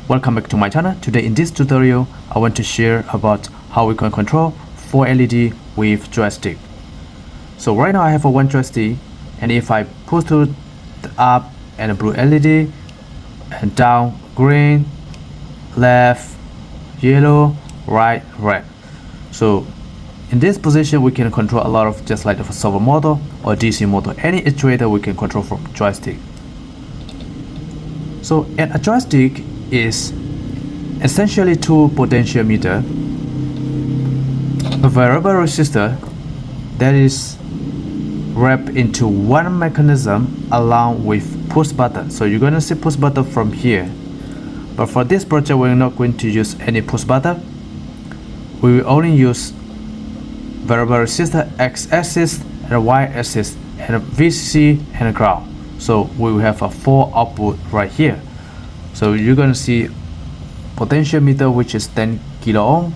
Welcome back to my channel. Today in this tutorial I want to share about how we can control 4 LED with joystick. So right now I have a one joystick, and if I push to the up and blue LED and down green, left yellow, right red. So in this position we can control a lot of, just like the servo motor or DC motor. Any actuator we can control from joystick. So a joystick is essentially two potentiometer, a variable resistor that is wrapped into one mechanism along with push button. So you're gonna see push button from here, but for this project we're not going to use any push button. We will only use variable resistor, x-axis and y-axis, and VCC and ground. So we will have a 4 output right here. So you're going to see potentiometer, which is 10 kilo ohm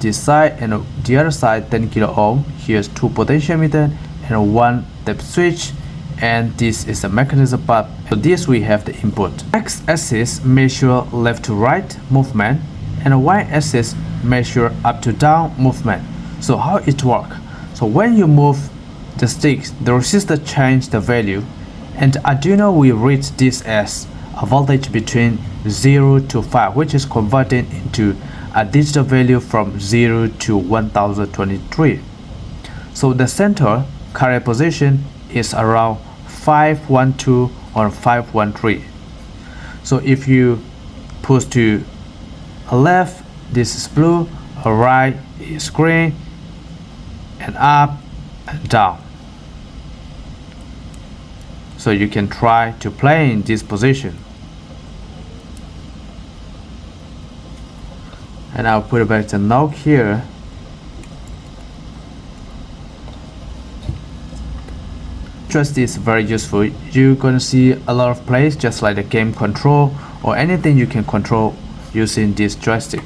this side, and the other side 10 kilo ohm. Here's 2 potentiometer and 1 depth switch, and this is the mechanism part. So this we have the input. X-axis measure left to right movement, and y-axis measure up to down movement. So how it work? So when you move the sticks, the resistor change the value, and Arduino will read this as a voltage between 0 to 5, which is converted into a digital value from 0 to 1023. So the center current position is around 512 or 513. So if you push to a left, this is blue, a right is green, and up and down. So you can try to play in this position. And I'll put back the note here. Joystick is very useful. You're gonna see a lot of plays, just like the game control or anything you can control using this joystick.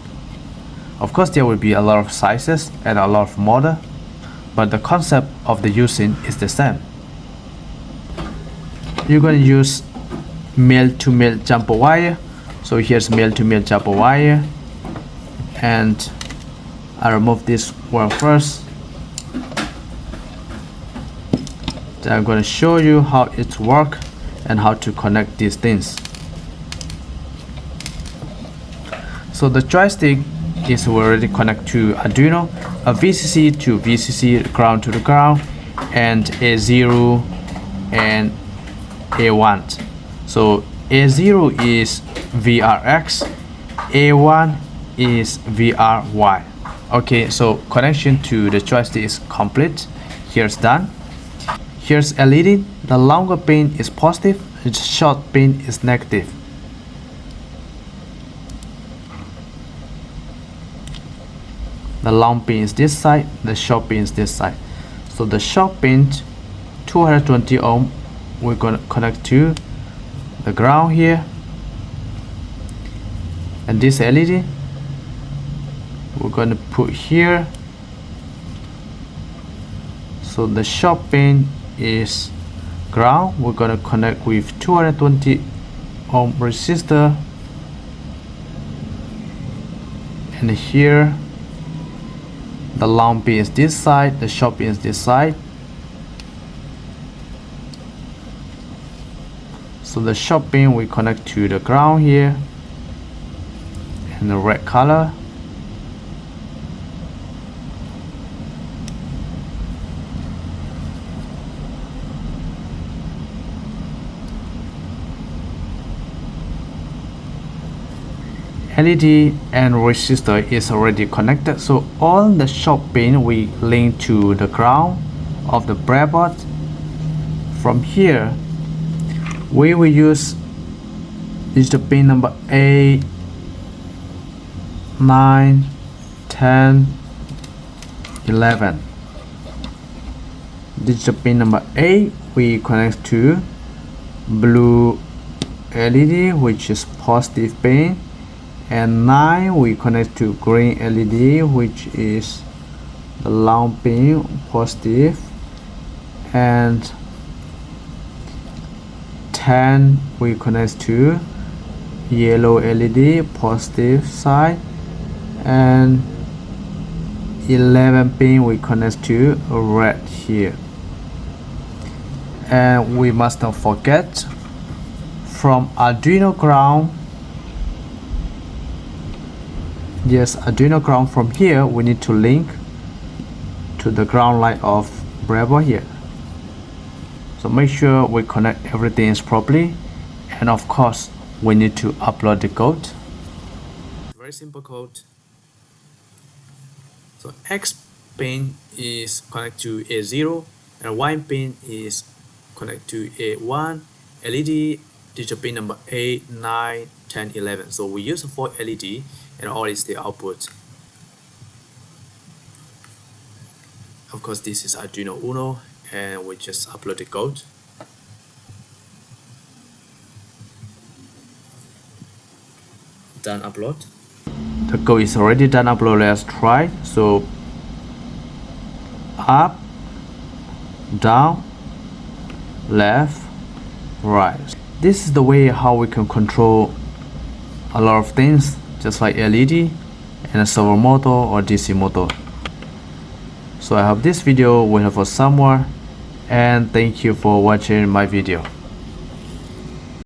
Of course there will be a lot of sizes and a lot of model, but the concept of the using is the same. You're going to use male-to-male jumper wire. So here's male-to-male jumper wire, and I remove this one first. Then I'm going to show you how it works and how to connect these things. So the joystick is already connected to Arduino, a VCC to VCC, ground to the ground, and A0 and A1. So A0 is VRX, A1 is VRY. Okay, so connection to the joystick is complete. Here's done. Here's LED. The longer pin is positive, the short pin is negative. The long pin is this side, the short pin is this side. So the short pin 220 ohm, we're going to connect to the ground here, and this LED we're going to put here. So the short pin is ground. We're going to connect with 220 ohm resistor, and here the long pin is this side, the short pin is this side. So the short pin we connect to the ground here, in the red color. LED and resistor is already connected, so all the short pin we link to the ground of the breadboard. From here we will use digital pin number 8, 9, 10, 11. Digital pin number 8 we connect to blue LED, which is positive pin, and 9 we connect to green LED, which is the long pin, positive, and 10 we connect to yellow LED positive side, and 11 pin we connect to red here. And we must not forget, from Arduino ground, yes, Arduino ground, from here we need to link to the ground line of breadboard here. So make sure we connect everything properly, and of course we need to upload the code. Very simple code. So X pin is connected to A0 and Y pin is connected to A1, LED digital pin number 8, 9, 10, 11. So we use 4 LED and all is the output. Of course, this is Arduino Uno, and we just upload the code. Done upload. The code is already done upload. Let's try. So up, down, left, right. This is the way how we can control a lot of things, just like LED and a servo motor or DC motor. So I hope this video will help for someone, and thank you for watching my video.